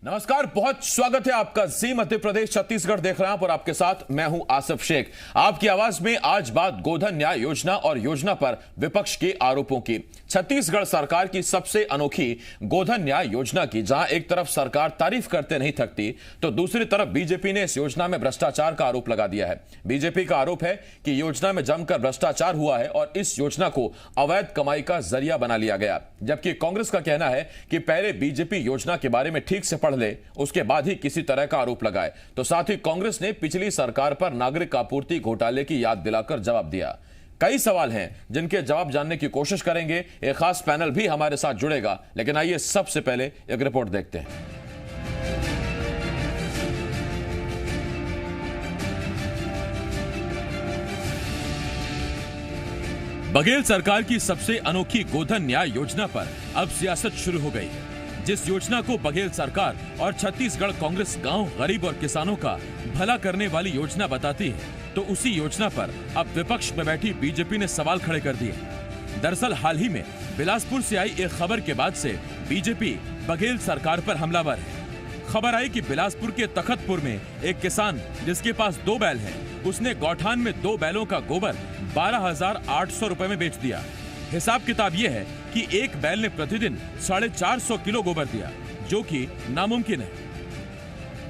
नमस्कार, बहुत स्वागत है आपका। जी मध्य प्रदेश छत्तीसगढ़ देख रहे हैं आप और आपके साथ मैं हूं आसिफ शेख। आपकी आवाज में आज बात गोधन न्याय योजना और योजना पर विपक्ष के आरोपों की। छत्तीसगढ़ सरकार की सबसे अनोखी गोधन न्याय योजना की, जहां एक तरफ सरकार तारीफ करते नहीं थकती तो दूसरी तरफ बीजेपी ने इस योजना में भ्रष्टाचार का आरोप लगा दिया है। बीजेपी का आरोप है कि योजना में जमकर भ्रष्टाचार हुआ है और इस योजना को अवैध कमाई का जरिया बना लिया गया, जबकि कांग्रेस का कहना है कि पहले बीजेपी योजना के बारे में ठीक से पढ़ ले, उसके बाद ही किसी तरह का आरोप लगाए। तो साथ ही कांग्रेस ने पिछली सरकार पर नागरिक आपूर्ति घोटाले की याद दिलाकर जवाब दिया। कई सवाल हैं जिनके जवाब जानने की कोशिश करेंगे। एक खास पैनल भी हमारे साथ जुड़ेगा, लेकिन आइए सबसे पहले एक रिपोर्ट देखते हैं। बघेल सरकार की सबसे अनोखी गोधन न्याय योजना पर अब सियासत शुरू हो गई है। जिस योजना को बघेल सरकार और छत्तीसगढ़ कांग्रेस गांव, गरीब और किसानों का भला करने वाली योजना बताती है, तो उसी योजना पर अब विपक्ष में बैठी बीजेपी ने सवाल खड़े कर दिए। दरअसल हाल ही में बिलासपुर से आई एक खबर के बाद से बीजेपी बघेल सरकार पर हमलावर है। खबर आई कि बिलासपुर के तखतपुर में एक किसान जिसके पास 2 बैल हैं, उसने गौठान में 2 बैलों का गोबर 12,800 रुपए में बेच दिया। हिसाब किताब यह है कि एक बैल ने प्रतिदिन 450 किलो गोबर दिया, जो कि नामुमकिन है।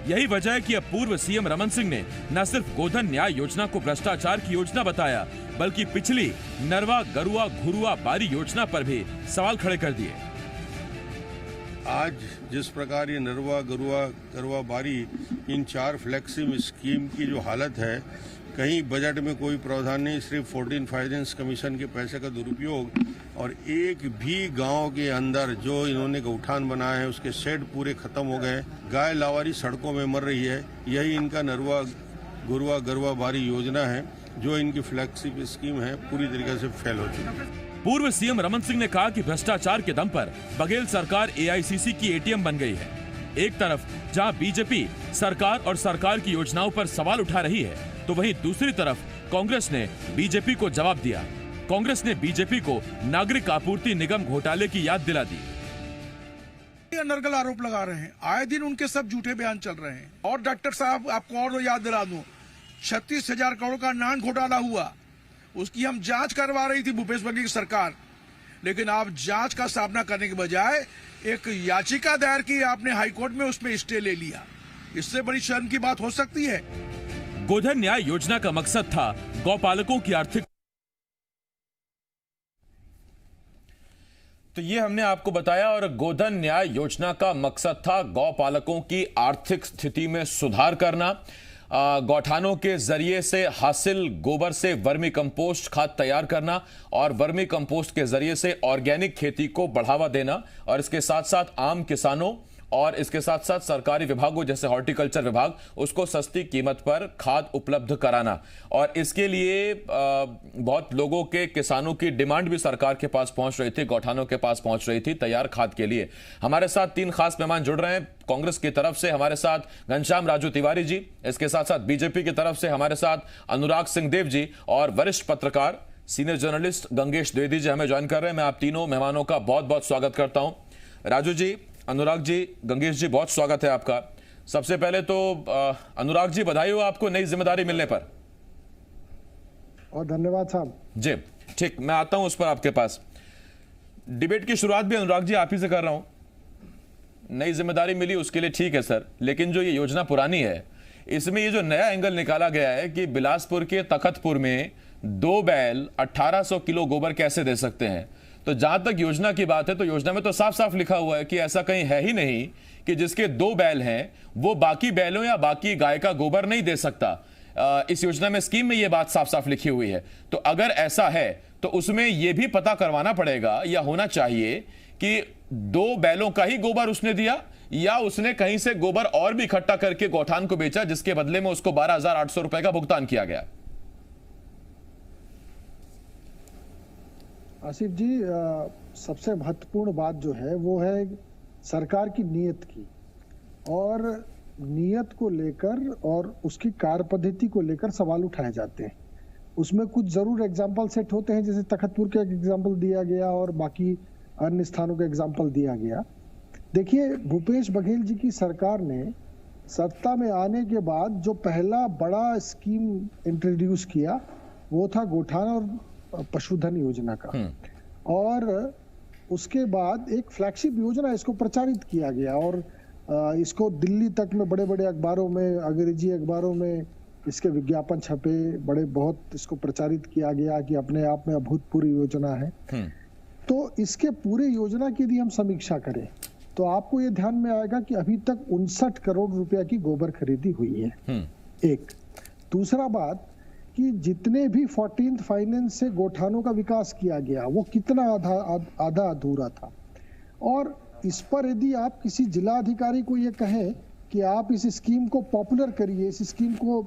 यही वजह है कि अब पूर्व सीएम रमन सिंह ने न सिर्फ गोधन न्याय योजना को भ्रष्टाचार की योजना बताया, बल्कि पिछली नरवा गरुआ घुरुआ बारी योजना पर भी सवाल खड़े कर दिए। आज जिस प्रकार ये नरवा गरुआ बारी, इन 4 फ्लैक्सी स्कीम की जो हालत है, कहीं बजट में कोई प्रावधान नहीं, सिर्फ 14 फाइनेंस कमीशन के पैसे का दुरुपयोग, और एक भी गांव के अंदर जो इन्होंने गौठान बनाया है उसके शेड पूरे खत्म हो गए। गाय लावारी सड़कों में मर रही है। यही इनका नरवा गरुआ बारी योजना है, जो इनकी फ्लैगशिप स्कीम है, पूरी तरीके से फेल हो चुकी है। पूर्व सीएम रमन सिंह ने कहा कि भ्रष्टाचार के दम पर बघेल सरकार एआईसीसी की एटीएम बन गई है। एक तरफ जहां बीजेपी सरकार और सरकार की योजनाओं पर सवाल उठा रही है, तो वहीं दूसरी तरफ कांग्रेस ने बीजेपी को जवाब दिया। कांग्रेस ने बीजेपी को नागरिक आपूर्ति निगम घोटाले की याद दिला दी। अनर्गल आरोप लगा रहे हैं, आए दिन उनके सब झूठे बयान चल रहे हैं। और डॉक्टर साहब, आपको और याद दिला दूं, 36,000 करोड़ का नान घोटाला हुआ, उसकी हम जांच करवा रही थी भूपेश बघेल की सरकार, लेकिन आप जांच का सामना करने के बजाय एक याचिका दायर की आपने हाईकोर्ट में, उसमें स्टे ले लिया। इससे बड़ी शर्म की बात हो सकती है? गोधन न्याय योजना का मकसद था गौपालकों की आर्थिक। तो ये हमने आपको बताया, और गोधन न्याय योजना का मकसद था गौपालकों की आर्थिक स्थिति में सुधार करना, गौठानों के जरिए से हासिल गोबर से वर्मी कंपोस्ट खाद तैयार करना और वर्मी कंपोस्ट के जरिए से ऑर्गेनिक खेती को बढ़ावा देना, और इसके साथ साथ आम किसानों और इसके साथ साथ सरकारी विभागों जैसे हॉर्टिकल्चर विभाग, उसको सस्ती कीमत पर खाद उपलब्ध कराना। और इसके लिए बहुत लोगों के, किसानों की डिमांड भी सरकार के पास पहुंच रही थी, गौठानों के पास पहुंच रही थी तैयार खाद के लिए। हमारे साथ 3 खास मेहमान जुड़ रहे हैं। कांग्रेस की तरफ से हमारे साथ घनश्याम राजू तिवारी जी, इसके साथ साथ बीजेपी की तरफ से हमारे साथ अनुराग सिंहदेव जी, और वरिष्ठ पत्रकार सीनियर जर्नलिस्ट गंगेश द्विवेदी जी हमें ज्वाइन कर रहे हैं। मैं आप तीनों मेहमानों का बहुत बहुत स्वागत करता हूं। राजू जी, अनुराग जी, गंगेश जी, बहुत स्वागत है आपका। सबसे पहले तो अनुराग जी, बधाई हो आपको नई जिम्मेदारी मिलने पर। और धन्यवाद साहब जी। ठीक, मैं आता हूं उस पर आपके पास। डिबेट की शुरुआत भी अनुराग जी आप ही से कर रहा हूं। नई जिम्मेदारी मिली उसके लिए ठीक है सर, लेकिन जो ये योजना पुरानी है, इसमें ये जो नया एंगल निकाला गया है कि बिलासपुर के तखतपुर में 2 बैल 1800 किलो गोबर कैसे दे सकते हैं, तो जहां तक योजना की बात है, तो योजना में तो साफ साफ लिखा हुआ है कि ऐसा कहीं है ही नहीं कि जिसके 2 बैल हैं वो बाकी बैलों या बाकी गाय का गोबर नहीं दे सकता। इस योजना में, स्कीम में, यह बात साफ साफ लिखी हुई है। तो अगर ऐसा है तो उसमें यह भी पता करवाना पड़ेगा या होना चाहिए कि 2 बैलों का ही गोबर उसने दिया, या उसने कहीं से गोबर और भी इकट्ठा करके गौठान को बेचा, जिसके बदले में उसको 12,800 रुपए का भुगतान किया गया। आसिफ जी, सबसे महत्वपूर्ण बात जो है वो है सरकार की नीयत की, और नीयत को लेकर और उसकी कार्य पद्धति को लेकर सवाल उठाए जाते हैं। उसमें कुछ जरूर एग्जाम्पल सेट होते हैं, जैसे तखतपुर का एग्जाम्पल दिया गया और बाकी अन्य स्थानों का एग्जाम्पल दिया गया, देखिए, भूपेश बघेल जी की सरकार ने सत्ता में आने के बाद जो पहला बड़ा स्कीम इंट्रोड्यूस किया वो था गोठान और पशुधन योजना का। और उसके बाद एक फ्लैगशिप योजना इसको प्रचारित किया गया और इसको दिल्ली तक में बड़े बड़े अखबारों में, अंग्रेजी अखबारों में इसके विज्ञापन छपे, बड़े बहुत इसको प्रचारित किया गया कि अपने आप में अभूतपूर्व योजना है। तो इसके पूरे योजना की यदि हम समीक्षा करें तो आपको ये ध्यान में आएगा कि अभी तक 59 करोड़ रुपया की गोबर खरीदी हुई है। एक दूसरा बात कि जितने भी 14th फाइनेंस से गोठानों का विकास किया गया वो कितना आधा अधूरा था। और इस पर यदि आप किसी जिला अधिकारी को ये कहें कि आप इस स्कीम को पॉपुलर करिए, इस स्कीम को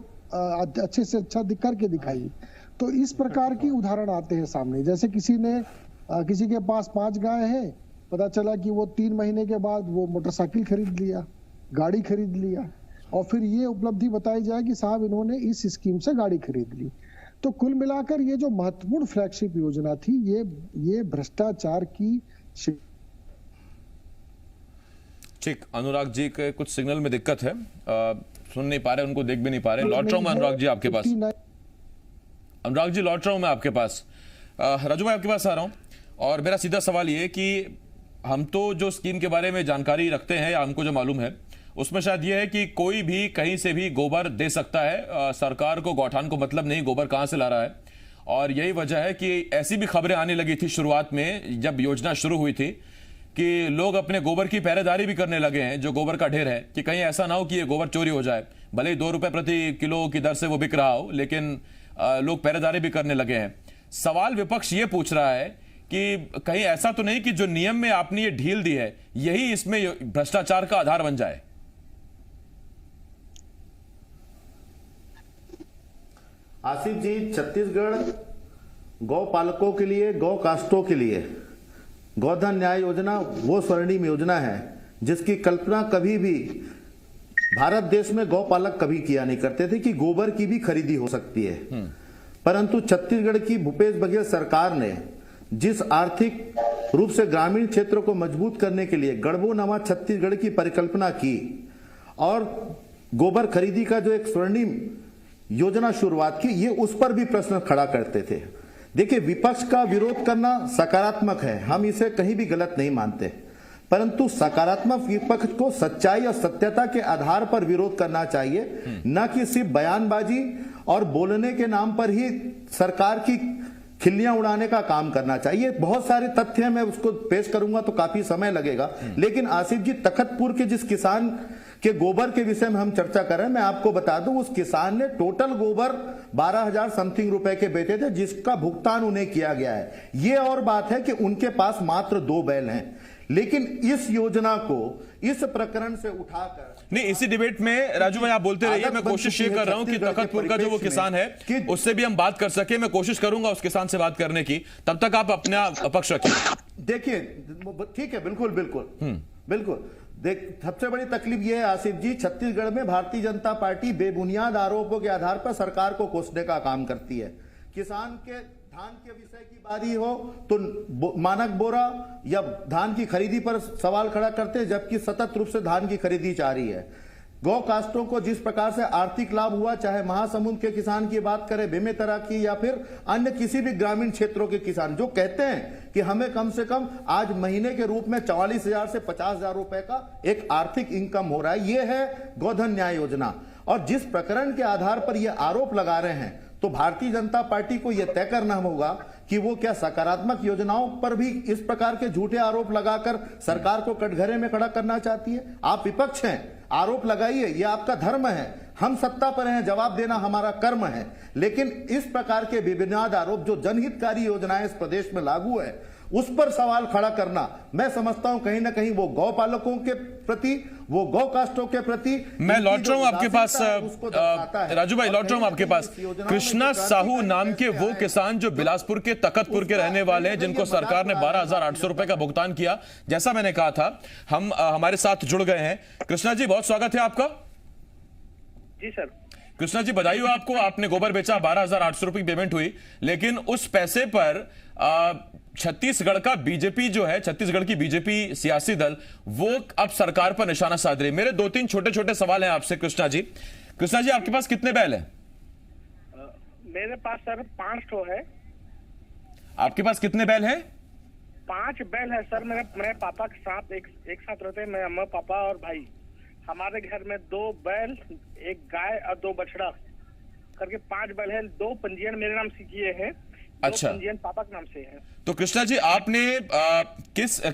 अच्छे से अच्छा करके दिखाइए, तो इस प्रकार की उदाहरण आते हैं सामने। जैसे किसी के पास 5 गाय है, पता चला कि वो 3 महीने के बाद वो मोटरसाइकिल खरीद लिया, गाड़ी खरीद लिया, और फिर ये उपलब्धि बताई जाए कि साहब इन्होंने इस स्कीम से गाड़ी खरीद ली। तो कुल मिलाकर ये जो महत्वपूर्ण फ्लैगशिप योजना थी ये भ्रष्टाचार की। ठीक, अनुराग जी के कुछ सिग्नल में दिक्कत है, सुन नहीं पा रहे, उनको देख भी नहीं पा रहे। लौट रहा हूं मैं अनुराग जी आपके पास। अनुराग जी लौट रहा हूं मैं आपके पास। राजू भाई आपके पास आ रहा हूं और मेरा सीधा सवाल ये कि हम तो जो स्कीम के बारे में जानकारी रखते हैं या हमको जो मालूम है उसमें शायद ये है कि कोई भी कहीं से भी गोबर दे सकता है, सरकार को गौठान को मतलब नहीं गोबर कहां से ला रहा है। और यही वजह है कि ऐसी भी खबरें आने लगी थी शुरुआत में जब योजना शुरू हुई थी कि लोग अपने गोबर की पहरेदारी भी करने लगे हैं, जो गोबर का ढेर है, कि कहीं ऐसा ना हो कि ये गोबर चोरी हो जाए। भले ही 2 रुपए प्रति किलो की दर से वो बिक रहा हो, लेकिन लोग पहरेदारी भी करने लगे हैं। सवाल विपक्ष ये पूछ रहा है कि कहीं ऐसा तो नहीं कि जो नियम में आपने ये ढील दी है यही इसमें भ्रष्टाचार का आधार बन जाए। आसिफ जी, छत्तीसगढ़ गौ पालकों के लिए, गौ कास्टों के लिए गोधन न्याय योजना वो स्वर्णिम योजना है जिसकी कल्पना कभी भी भारत देश में गौ पालक कभी किया नहीं करते थे कि गोबर की भी खरीदी हो सकती है। परंतु छत्तीसगढ़ की भूपेश बघेल सरकार ने जिस आर्थिक रूप से ग्रामीण क्षेत्रों को मजबूत करने के लिए गढ़बो नवा छत्तीसगढ़ की परिकल्पना की और गोबर खरीदी का जो एक स्वर्णिम योजना शुरुआत की, ये उस पर भी प्रश्न खड़ा करते थे। देखिए, विपक्ष का विरोध करना सकारात्मक है, हम इसे कहीं भी गलत नहीं मानते, परंतु सकारात्मक विपक्ष को सच्चाई और सत्यता के आधार पर विरोध करना चाहिए, न कि सिर्फ बयानबाजी और बोलने के नाम पर ही सरकार की खिल्लियां उड़ाने का काम करना चाहिए। बहुत सारे तथ्य हैं, मैं उसको पेश करूंगा तो काफी समय लगेगा, लेकिन आसिफ जी, तखतपुर के जिस किसान के गोबर के विषय में हम चर्चा कर रहे हैं, मैं आपको बता दूं उस किसान ने टोटल गोबर 12,000 समथिंग रुपए के बेचे थे जिसका भुगतान उन्हें किया गया है। ये और बात है कि उनके पास मात्र 2 बैल हैं, लेकिन इस योजना को इस प्रकरण से उठाकर नहीं, इसी डिबेट में राजू भाई आप बोलते रहिए, मैं कोशिश ये कर रहा हूं कि तखतपुर का जो वो किसान है उससे भी हम बात कर सके। मैं कोशिश करूंगा उस किसान से बात करने की, तब तक आप अपना पक्ष रखिए। देखिए, ठीक है, बिल्कुल बिल्कुल बिल्कुल। देख, सबसे बड़ी तकलीफ यह है आसिफ जी, छत्तीसगढ़ में भारतीय जनता पार्टी बेबुनियाद आरोपों के आधार पर सरकार को कोसने का काम करती है। किसान के धान के विषय की बारी हो तो मानक बोरा या धान की खरीदी पर सवाल खड़ा करते हैं, जबकि सतत रूप से धान की खरीदी जारी है। गौ कास्टों को जिस प्रकार से आर्थिक लाभ हुआ, चाहे महासमुंद के किसान की बात करें, बेमेतरा की, या फिर अन्य किसी भी ग्रामीण क्षेत्रों के किसान जो कहते हैं कि हमें कम से कम आज महीने के रूप में 44,000 से 50,000 रुपए का एक आर्थिक इनकम हो रहा है, यह है गोधन न्याय योजना। और जिस प्रकरण के आधार पर यह आरोप लगा रहे हैं, तो भारतीय जनता पार्टी को यह तय करना होगा कि वो क्या सकारात्मक योजनाओं पर भी इस प्रकार के झूठे आरोप लगाकर सरकार को कटघरे में खड़ा करना चाहती है। आप विपक्ष हैं, आरोप लगाइए, यह आपका धर्म है, हम सत्ता पर हैं, जवाब देना हमारा कर्म है, लेकिन इस प्रकार के बेबुनियाद आरोप जो जनहितकारी योजनाएं इस प्रदेश में लागू है उस पर सवाल खड़ा करना, मैं समझता हूं कहीं ना कहीं वो गौ पालकों के प्रति, वो गौ कास्टों के प्रति। मैं लौट रहा हूं आपके पास राजू भाई, लौट रहा हूं आपके पास। कृष्णा साहू नाम के वो किसान जो बिलासपुर के तखतपुर के रहने वाले हैं, जिनको सरकार ने 12,800 रुपए का भुगतान किया, जैसा मैंने कहा था, हम हमारे साथ जुड़ गए हैं। कृष्णा जी, बहुत स्वागत है आपका। जी सर। कृष्णा जी, बधाई हो आपको, आपने गोबर बेचा, 12,800 रुपए की पेमेंट हुई, लेकिन उस पैसे पर छत्तीसगढ़ का बीजेपी जो है, छत्तीसगढ़ की बीजेपी सियासी दल, वो अब सरकार पर निशाना साध रही है। मेरे 2-3 छोटे छोटे सवाल हैं आपसे कृष्णा जी। कृष्णा जी, आपके पास कितने बैल हैं? मेरे पास सर 5 ठो है। आपके पास कितने बैल हैं? 5 बैल है सर। मेरे पापा के साथ एक साथ रहते हैं। मैं, अम्मा, पापा और भाई। हमारे घर में 2 बैल, 1 गाय और 2 बछड़ा करके 5 बैल है। 2 पंजीयन मेरे नाम से किए हैं। 2 अच्छा। पंजीयन पापा के नाम से है। तो कृष्णा जी, आपने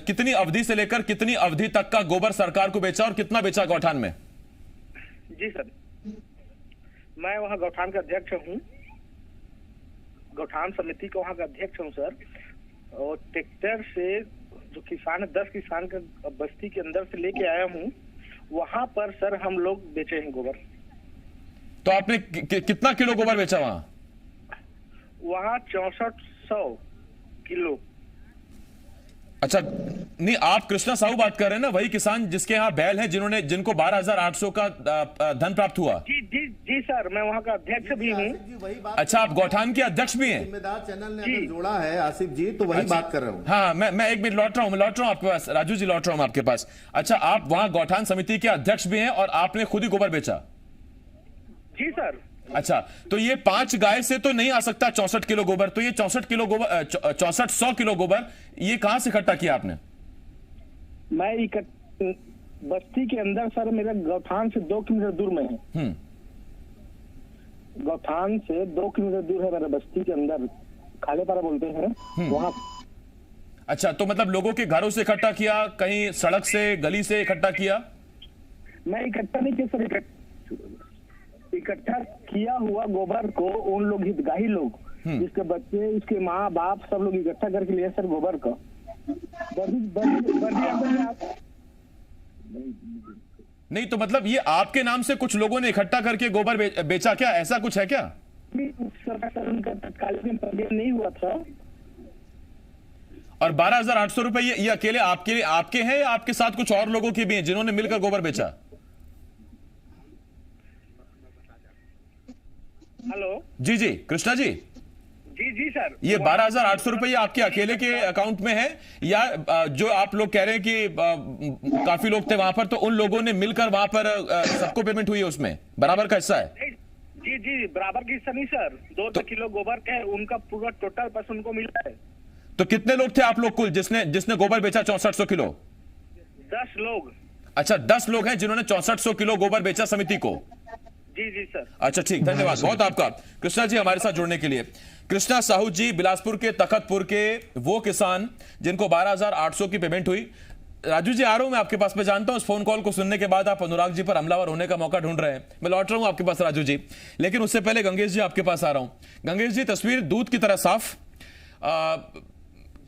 कितनी अवधि से लेकर कितनी अवधि तक का गोबर सरकार को बेचा और कितना बेचा गौठान में? जी सर, मैं वहाँ गौठान का अध्यक्ष हूँ। गौठान समिति का वहाँ का अध्यक्ष हूँ सर। और ट्रैक्टर से जो किसान है, 10 किसान का बस्ती के अंदर से लेके आया हूँ। वहाँ पर सर हम लोग बेचे हैं गोबर। तो आपने कितना किलो गोबर बेचा वहां? वहाँ 6400 किलो। अच्छा, नहीं, आप कृष्णा साहू बात कर रहे हैं ना, वही किसान जिसके यहाँ बैल है, जिनको 12,800 का धन प्राप्त हुआ? जी जी जी सर, मैं वहाँ का अध्यक्ष भी हूँ। अच्छा, आप गौठान के अध्यक्ष भी हैं? जिम्मेदार चैनल ने अगर जोड़ा है आसिफ जी, तो वही बात कर रहा हूँ। हाँ, मैं एक मिनट लौट रहा हूँ आपके पास। राजू जी, लौट रहा हूँ आपके पास। अच्छा, आप वहां गौठान समिति के अध्यक्ष भी हैं और आपने खुद ही गोबर बेचा? जी सर। अच्छा, तो ये 5 गाय से तो नहीं आ सकता 64 किलो गोबर। तो ये 6400 किलो गोबर ये कहां से इकट्ठा किया आपने? मैं बस्ती के अंदर सर, मेरे गौठान से 2 किलोमीटर दूर में है। गौठान से 2 किलोमीटर दूर है मेरे बस्ती के अंदर, खालेपारा बोलते हैं वहाँ। अच्छा, तो मतलब लोगों के घरों से इकट्ठा किया, कहीं सड़क से, गली से इकट्ठा किया? मैं इकट्ठा नहीं किया सर। इकट्ठा किया हुआ गोबर को उन लोग हितग्राही लोग, जिसके बच्चे, उसके माँ बाप, सब लोग इकट्ठा करके लिए सर गोबर का। नहीं, तो मतलब ये आपके नाम से कुछ लोगों ने इकट्ठा करके गोबर बेचा क्या? ऐसा कुछ है क्या? सर, उनका तत्कालीन पंजीयन नहीं हुआ था। और 12,800 रुपए ये अकेले आपके हैं या आपके साथ कुछ और लोगों के भी हैं जिन्होंने मिलकर गोबर बेचा? हेलो जी जी, कृष्णा जी। जी जी सर, ये 12,800 रुपए आपके अकेले के अकाउंट में है या जो आप लोग कह रहे हैं कि काफी लोग थे वहां पर, तो उन लोगों ने मिलकर वहां पर सबको पेमेंट हुई है, उसमें बराबर का हिस्सा है? जी जी, बराबर का हिस्सा नहीं सर। 2 किलो गोबर के उनका पूरा टोटल पैसा उनको मिला है। तो कितने लोग थे आप लोग कुल जिसने गोबर बेचा 6400 किलो? 10 लोग। अच्छा, 10 लोग हैं जिन्होंने 6400 किलो गोबर बेचा समिति को? जी जी सर। अच्छा, ठीक, धन्यवाद बहुत आपका कृष्णा जी हमारे साथ जुड़ने के लिए। कृष्णा साहू जी, बिलासपुर के तखतपुर के वो किसान जिनको 12,800 की पेमेंट हुई। राजू जी, आ रहा हूं मैं आपके पास। मैं जानता हूं इस फोन कॉल को सुनने के बाद आप अनुराग जी पर हमलावर होने का मौका ढूंढ रहे हैं। मैं लौट रहा हूं आपके पास राजू जी, लेकिन उससे पहले गंगेश जी आपके पास आ रहा हूं। गंगेश जी, तस्वीर दूध की तरह साफ।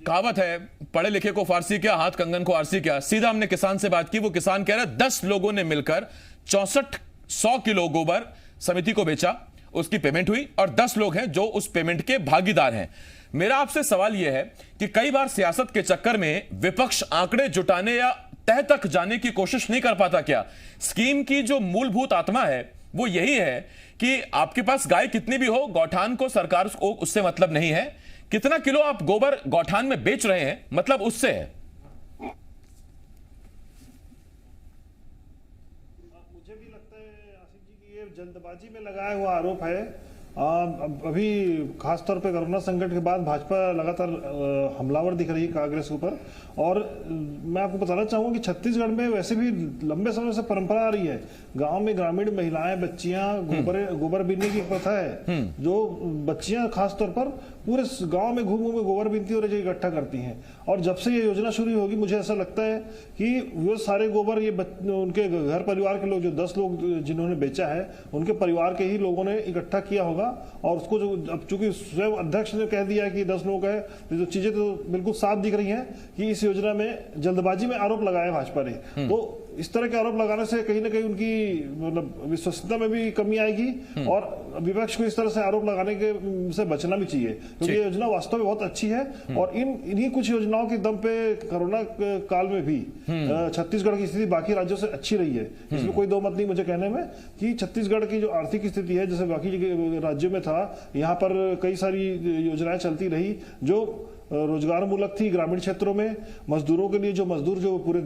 कहावत है, पढ़े लिखे को फारसी क्या, हाथ कंगन को आरसी क्या। सीधा हमने किसान से बात की। वो किसान कह रहा है 10 लोगों ने मिलकर 6400 किलो गोबर समिति को बेचा, उसकी पेमेंट हुई और 10 लोग हैं जो उस पेमेंट के भागीदार हैं। मेरा आपसे सवाल यह है कि कई बार सियासत के चक्कर में विपक्ष आंकड़े जुटाने या तह तक जाने की कोशिश नहीं कर पाता क्या? स्कीम की जो मूलभूत आत्मा है वो यही है कि आपके पास गाय कितनी भी हो, गौठान को, सरकार को उससे मतलब नहीं है। कितना किलो आप गोबर गौठान में बेच रहे हैं, मतलब उससे है। मुझे भी लगता है आसिफ जी की ये जल्दबाजी में लगाया हुआ आरोप है। अभी खासतौर पे कोरोना संकट के बाद भाजपा लगातार हमलावर दिख रही है कांग्रेस के ऊपर। और मैं आपको बताना चाहूंगा कि छत्तीसगढ़ में वैसे भी लंबे समय से परंपरा आ रही है, गांव में ग्रामीण महिलाएं, बच्चियां गोबर बीनने की प्रथा है। जो बच्चियां खासतौर पर पूरे गांव में घूम घूम गोबर बीनती और इकट्ठा करती हैं। और जब से ये योजना शुरू होगी, मुझे ऐसा लगता है कि वो सारे गोबर ये उनके घर परिवार के लोग, जो 10 लोग जिन्होंने बेचा है, उनके परिवार के ही लोगों ने इकट्ठा किया होगा। और उसको जो अब चूंकि स्वयं अध्यक्ष ने कह दिया कि 10 लोग है, तो चीजें तो बिल्कुल साफ दिख रही हैं कि इस योजना में जल्दबाजी में आरोप लगाया भाजपा ने। तो इस तरह के आरोप लगाने से कहीं ना कहीं उनकी मतलब विश्वसनीयता में भी कमी आएगी और विपक्ष को इस तरह से आरोप लगाने के से बचना भी चाहिए, क्योंकि ये योजना वास्तव में बहुत अच्छी है। और इन्हीं कुछ योजनाओं के दम पे कोरोना काल में भी छत्तीसगढ़ की स्थिति बाकी राज्यों से अच्छी रही है। इसमें कोई दो मत नहीं मुझे कहने में कि छत्तीसगढ़ की जो आर्थिक स्थिति है, जैसे बाकी राज्यों में था, यहाँ पर कई सारी योजनाएं चलती रही जो रोजगार मूलक थी ग्रामीण क्षेत्रों में। मजदूरों के लिए जो मजदूर जो पूरे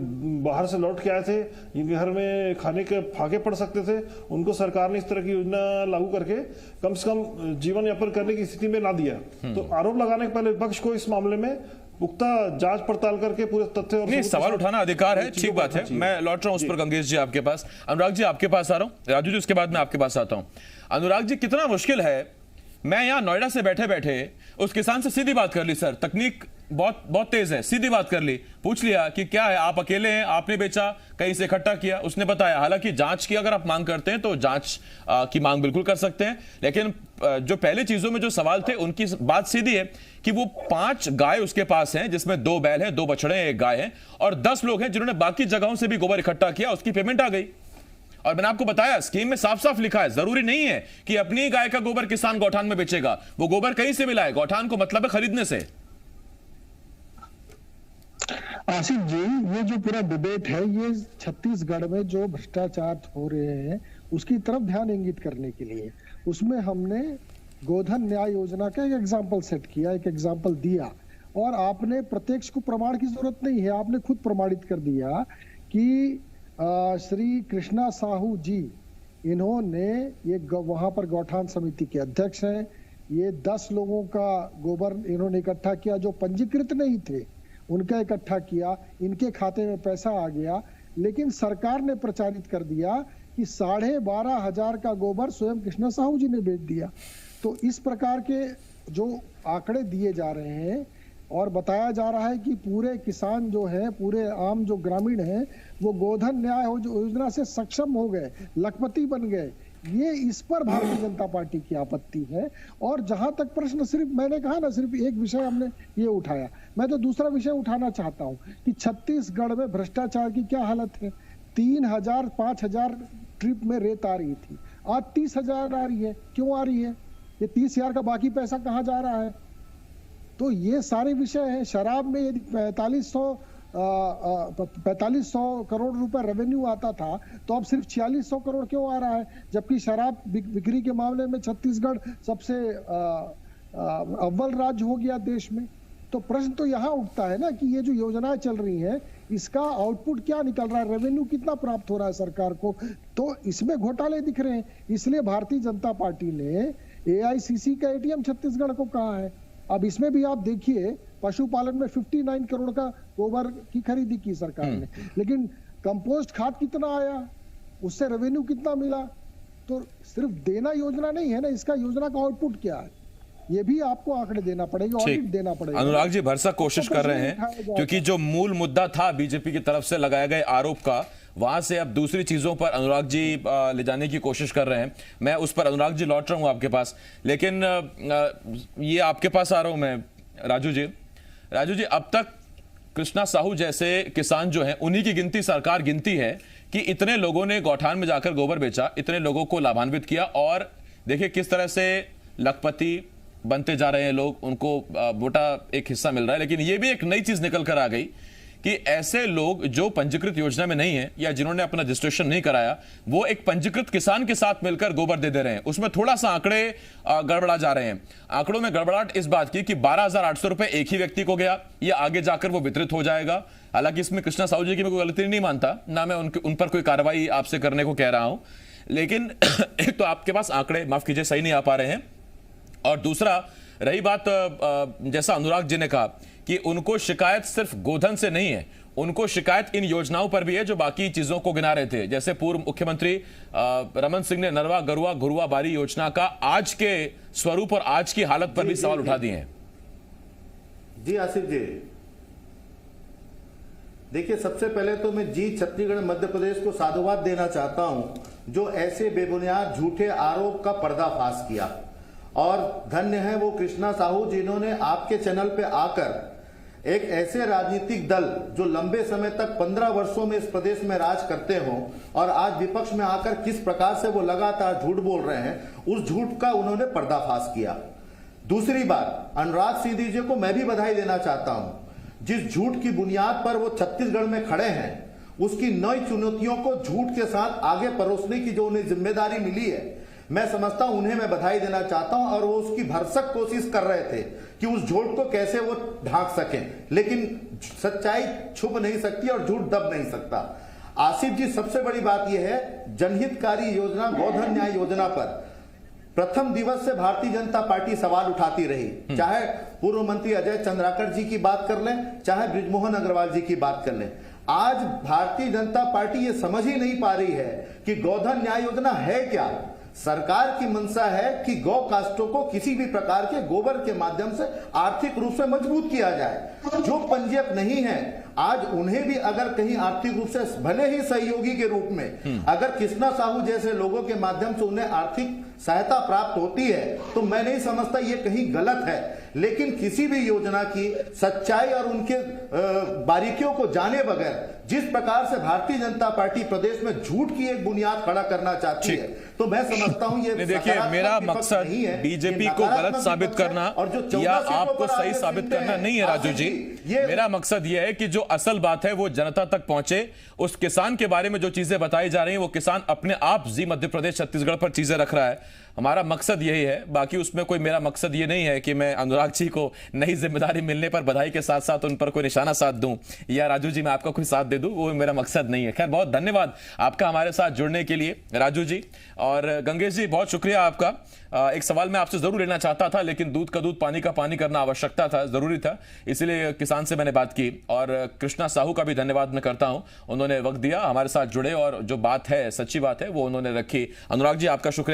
बाहर से लौट के आए थे, जिनके घर में खाने के फाके पड़ सकते थे, उनको सरकार ने इस तरह की योजना लागू करके कम से कम जीवन यापन करने की स्थिति में ला दिया। तो आरोप लगाने के पहले विपक्ष को इस मामले में पुख्ता जांच पड़ताल करके पूरे तथ्य और नहीं, सवाल उठाना अधिकार है, ठीक बात है। मैं लौट रहा हूं उस पर गंगेश जी आपके पास, अनुराग जी आपके पास आ रहा हूं, राजू जी उसके बाद मैं आपके पास आता हूं। अनुराग जी, कितना मुश्किल है, मैं यहां नोएडा से बैठे बैठे उस किसान से सीधी बात कर ली, सर तकनीक बहुत बहुत तेज है, सीधी बात कर ली, पूछ लिया कि क्या है, आप अकेले हैं, आपने बेचा, कहीं से इकट्ठा किया, उसने बताया। हालांकि जांच की अगर आप मांग करते हैं तो जांच की मांग बिल्कुल कर सकते हैं, लेकिन जो पहले चीजों में जो सवाल थे उनकी बात सीधी है कि वो 5 गाय उसके पास हैं, जिसमें 2 बैल हैं, 2 बछड़े हैं, 1 गाय है, और 10 लोग हैं जिन्होंने बाकी जगहों से भी गोबर इकट्ठा किया, उसकी पेमेंट आ गई। और मैंने आपको बताया स्कीम में साफ साफ लिखा है, जरूरी नहीं है कि अपनी गाय का गोबर किसान गौठान में बेचेगा, वो गोबर कहीं से मिला है, गौठान को मतलब है खरीदने से। आसिफ जी, ये जो पूरा डिबेट है, ये छत्तीसगढ़ में जो भ्रष्टाचार हो रहे हैं उसकी तरफ ध्यान इंगित करने के लिए, उसमें हमने गोधन न्याय योजना का एक एग्जाम्पल सेट किया, एक एग्जाम्पल दिया, और आपने प्रत्यक्ष को प्रमाण की जरूरत नहीं है, आपने खुद प्रमाणित कर दिया कि श्री कृष्णा साहू जी, इन्होंने ये वहां पर गौठान समिति के अध्यक्ष हैं, ये 10 लोगों का गोबर इन्होंने इकट्ठा किया जो पंजीकृत नहीं थे, उनका इकट्ठा किया, इनके खाते में पैसा आ गया, लेकिन सरकार ने प्रचारित कर दिया कि 12,500 का गोबर स्वयं कृष्णा साहू जी ने बेच दिया। तो इस प्रकार के जो आंकड़े दिए जा रहे हैं और बताया जा रहा है कि पूरे किसान जो है, पूरे आम जो ग्रामीण हैं, वो गोधन न्याय योजना से सक्षम हो गए, लखपति बन गए, ये इस पर भारतीय जनता पार्टी की आपत्ति है। और जहां तक प्रश्न, सिर्फ मैंने कहा ना, सिर्फ एक विषय हमने ये उठाया, मैं तो दूसरा विषय उठाना चाहता हूं कि छत्तीसगढ़ में भ्रष्टाचार की क्या हालत है। 3,000 5,000 ट्रिप में रेत आ रही थी, आज 30,000 आ रही है। क्यों आ रही है? ये 30,000 का बाकी पैसा कहाँ जा रहा है? तो ये सारे विषय हैं। शराब में यदि 4500 करोड़ रुपए रेवेन्यू आता था, तो अब सिर्फ 4600 करोड़ क्यों आ रहा है? जबकि शराब बिक्री के मामले में छत्तीसगढ़ सबसे अव्वल राज्य हो गया देश में। तो प्रश्न तो यहाँ उठता है ना कि ये जो योजनाएं चल रही हैं, इसका आउटपुट क्या निकल रहा है, रेवेन्यू कितना प्राप्त हो रहा है सरकार को? तो इसमें घोटाले दिख रहे हैं। इसलिए भारतीय जनता पार्टी ने AICC का ATM छत्तीसगढ़ को कहा है। अब इसमें भी आप देखिए, पशुपालन में 59 करोड़ का गोबर की खरीदी की सरकार ने, लेकिन कंपोस्ट खाद कितना आया, उससे रेवेन्यू कितना मिला? तो सिर्फ देना योजना नहीं है ना, इसका योजना का आउटपुट क्या है, ये भी आपको आंकड़े देना पड़ेगा, ऑडिट देना पड़ेगा। अनुराग जी भरसक कोशिश कर रहे हैं, क्योंकि जो मूल मुद्दा था बीजेपी की तरफ से लगाए गए आरोप का, वहां से अब दूसरी चीजों पर अनुराग जी ले जाने की कोशिश कर रहे हैं। मैं उस पर अनुराग जी लौट रहा हूं आपके पास, लेकिन ये आपके पास आ रहा हूं मैं राजू जी। राजू जी, अब तक कृष्णा साहू जैसे किसान जो हैं, उन्हीं की गिनती सरकार गिनती है कि इतने लोगों ने गौठान में जाकर गोबर बेचा, इतने लोगों को लाभान्वित किया, और देखिए किस तरह से लखपति बनते जा रहे हैं लोग, उनको मोटा एक हिस्सा मिल रहा है। लेकिन ये भी एक नई चीज निकल कर आ गई कि ऐसे लोग जो पंजीकृत योजना में नहीं है या जिन्होंने अपना रजिस्ट्रेशन नहीं कराया, वो एक पंजीकृत किसान के साथ मिलकर गोबर दे रहे हैं। उसमें थोड़ा सा आंकड़े गड़बड़ा जा रहे हैं। आंकड़ों में गड़बड़ाहट इस बात की कि 12,800 रुपए एक ही व्यक्ति को गया, या आगे जाकर वो वितरित हो जाएगा। हालांकि इसमें कृष्णा साहू जी की मैं कोई गलती नहीं मानता, ना मैं उन पर कोई कार्रवाई आपसे करने को कह रहा हूं, लेकिन एक तो आपके पास आंकड़े, माफ कीजिए, सही नहीं आ पा रहे हैं, और दूसरा रही बात जैसा अनुराग जी ने कहा कि उनको शिकायत सिर्फ गोधन से नहीं है, उनको शिकायत इन योजनाओं पर भी है जो बाकी चीजों को गिना रहे थे। जैसे पूर्व मुख्यमंत्री रमन सिंह ने नरवा गरुआ घुरुआ बारी योजना का आज के स्वरूप और आज की हालत पर भी सवाल उठा दिए हैं। जी आसिफ जी, देखिए सबसे पहले तो मैं जी छत्तीसगढ़ मध्य प्रदेश को साधुवाद देना चाहता हूं, जो ऐसे बेबुनियाद झूठे आरोप का पर्दाफाश किया। और धन्य है वो कृष्णा साहू जिन्होंने आपके चैनल पे आकर एक ऐसे राजनीतिक दल जो लंबे समय तक 15 वर्षों में इस प्रदेश में राज करते हों, और आज विपक्ष में आकर किस प्रकार से वो लगातार झूठ बोल रहे हैं, उस झूठ का उन्होंने पर्दाफाश किया। दूसरी बात, अनुराग सीधी जी को मैं भी बधाई देना चाहता हूं। जिस झूठ की बुनियाद पर वो छत्तीसगढ़ में खड़े हैं, उसकी नई चुनौतियों को झूठ के साथ आगे परोसने की जो उन्हें जिम्मेदारी मिली है, मैं समझता हूं उन्हें मैं बधाई देना चाहता हूं, और वो उसकी भरसक कोशिश कर रहे थे कि उस झूठ को कैसे वो ढांक सकें, लेकिन सच्चाई छुप नहीं सकती और झूठ दब नहीं सकता। आसिफ जी, सबसे बड़ी बात यह है, जनहितकारी योजना गोधन न्याय योजना पर प्रथम दिवस से भारतीय जनता पार्टी सवाल उठाती रही। चाहे पूर्व मंत्री अजय चंद्राकर जी की बात कर लें, चाहे बृजमोहन अग्रवाल जी की बात कर लें, आज भारतीय जनता पार्टी ये समझ ही नहीं पा रही है कि गोधन न्याय योजना है क्या। सरकार की मंशा है कि गौ कास्टों को किसी भी प्रकार के गोबर के माध्यम से आर्थिक रूप से मजबूत किया जाए। जो पंजीयक नहीं है, आज उन्हें भी अगर कहीं आर्थिक रूप से, भले ही सहयोगी के रूप में, अगर कृष्णा साहू जैसे लोगों के माध्यम से उन्हें आर्थिक सहायता प्राप्त होती है, तो मैं नहीं समझता ये कहीं गलत है। लेकिन किसी भी योजना की सच्चाई और उनके बारीकियों को जाने बगैर जिस प्रकार से भारतीय जनता पार्टी प्रदेश में झूठ की एक बुनियाद खड़ा करना चाहती है, तो मैं समझता हूं ये देखिए, मेरा मकसद बीजेपी को गलत साबित करना या आपको सही साबित करना नहीं है राजू जी। मेरा मकसद यह है कि जो असल बात है वो जनता तक पहुंचे। उस किसान के बारे में जो चीजें बताई जा रही हैं, वो किसान अपने आप जी मध्य प्रदेश छत्तीसगढ़ पर चीजें रख रहा है। हमारा मकसद यही है, बाकी उसमें कोई मेरा मकसद ये नहीं है कि मैं अनुराग जी को नई जिम्मेदारी मिलने पर बधाई के साथ साथ उन पर कोई निशाना साध दूं, या राजू जी मैं आपका कोई साथ दे दूं, वो मेरा मकसद नहीं है। खैर, बहुत धन्यवाद आपका हमारे साथ जुड़ने के लिए राजू जी। और गंगेश जी, बहुत शुक्रिया आपका। एक सवाल मैं आपसे जरूर लेना चाहता था, लेकिन दूध का दूध पानी का पानी करना आवश्यकता था, जरूरी था, इसीलिए किसान से मैंने बात की। और कृष्णा साहू का भी धन्यवाद मैं करता हूं, उन्होंने वक्त दिया, हमारे साथ जुड़े और जो बात है, सच्ची बात है, वो उन्होंने रखी। अनुराग जी, आपका शुक्रिया।